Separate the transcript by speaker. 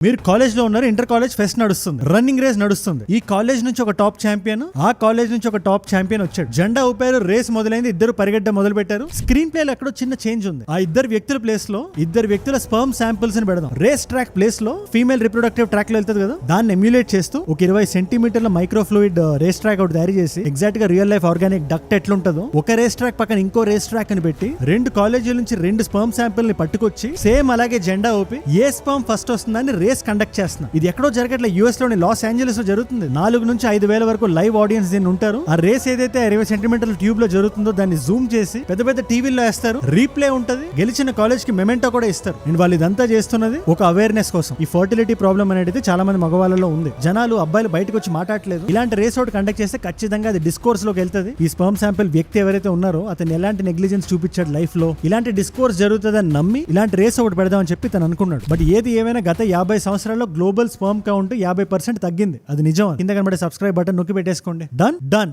Speaker 1: మీరు కాలేజ్ లో ఉన్నారు, ఇంటర్ కాలేజ్ ఫెస్ట్ నడుస్తుంది, రన్నింగ్ రేస్ నడుస్తుంది. ఈ కాలేజ్ నుంచి ఒక టాప్ ఛాంపియన్, ఆ కాలేజ్ నుంచి ఒక టాప్ ఛాంపియన్ వచ్చాడు. జెండా ఊపారు, రేస్ మొదలైంది, ఇద్దరు పరిగెడ్డ మొదలు పెట్టారు. స్క్రీన్ ప్లే లో ఎక్కడో చిన్న చేంజ్ ఉంది. ఆ ఇద్దరు వ్యక్తుల ప్లేస్ లో ఇద్దరు వ్యక్తుల స్పర్మ్ శాంపిల్స్ ని పెడదాం. రేస్ ట్రాక్ ప్లేస్ లో ఫీమేల్ రిప్రొడక్టివ్ ట్రాక్ లో వెళ్తుంది కదా, దాన్ని ఎమ్యులేట్ చేస్తూ ఒక 20 సెంటీమీటర్ల మైక్రో ఫ్లూయిడ్ రేస్ ట్రాక్ ఒకటి తయారు చేసి ఎగ్జాక్ట్ గా రియల్ లైఫ్ ఆర్గానిక్ డక్ట్ ఎట్లుంటుందో ఒక రేస్ ట్రాక్ పక్కన ఇంకో రేస్ ట్రాక్ అని పెట్టి రెండు కాలేజీల నుంచి రెండు స్పర్మ్ శాంపిల్ ని పట్టుకొచ్చి సేమ్ అలాగే జెండా ఊపి ఏ స్పర్మ్ ఫస్ట్ వస్తుందని రేస్ కండక్ట్ చేస్తున్నా. ఇది ఎక్కడో జరగట్లే, యూఎస్ లోని లాస్ ఏంజలస్ లో జరుగుతుంది. 4 నుంచి 5,000 వరకు లైవ్ ఆడియన్స్ దీన్ని ఉంటారు. ఆ రేస్ ఏదైతే 20 సెంటీమీటర్ల ట్యూబ్ లో జరుగుతుందో దాన్ని జూమ్ చేసి పెద్ద పెద్ద టీవీల్లో వేస్తారు. రీప్లే ఉంటది, గెలిచిన కాలేజ్ కి మెమెంటో కూడా ఇస్తారు. అండ్ వాళ్ళు ఇదంతా చేస్తున్నది ఒక అవేర్నెస్ కోసం. ఈ ఫర్టిలిటీ ప్రాబ్లం అనేది చాలా మంది మగవాళ్ళలో ఉంది. జనాలు అబ్బాయిలు బయటకు వచ్చి మాట్లాడలేదు. ఇలాంటి రేస్ ఒకటి కండక్ట్ చేస్తే ఖచ్చితంగా అది డిస్కోర్స్ లోకి వెళ్తుంది. ఈ స్పర్మ్ శాంపిల్ వ్యక్తి ఎవరైతే ఉన్నారో అతను ఎలాంటి నెగ్లిజెన్స్ చూపించాడు లైఫ్ లో, ఇలాంటి డిస్కోర్స్ జరుగుతుందని నమ్మి ఇలాంటి రేస్ ఒకటి పెడదామని చెప్పి తను అనుకున్నాడు. బట్ ఏది ఏమైనా గత 50 సంవత్సరాల్లో గ్లోబల్ స్పర్మ్ కౌంట్ 50% తగ్గింది. అది నిజం. కింద కనబడే సబ్స్క్రైబ్ బటన్ నొక్కి పెట్టేసుకోండి. డన్.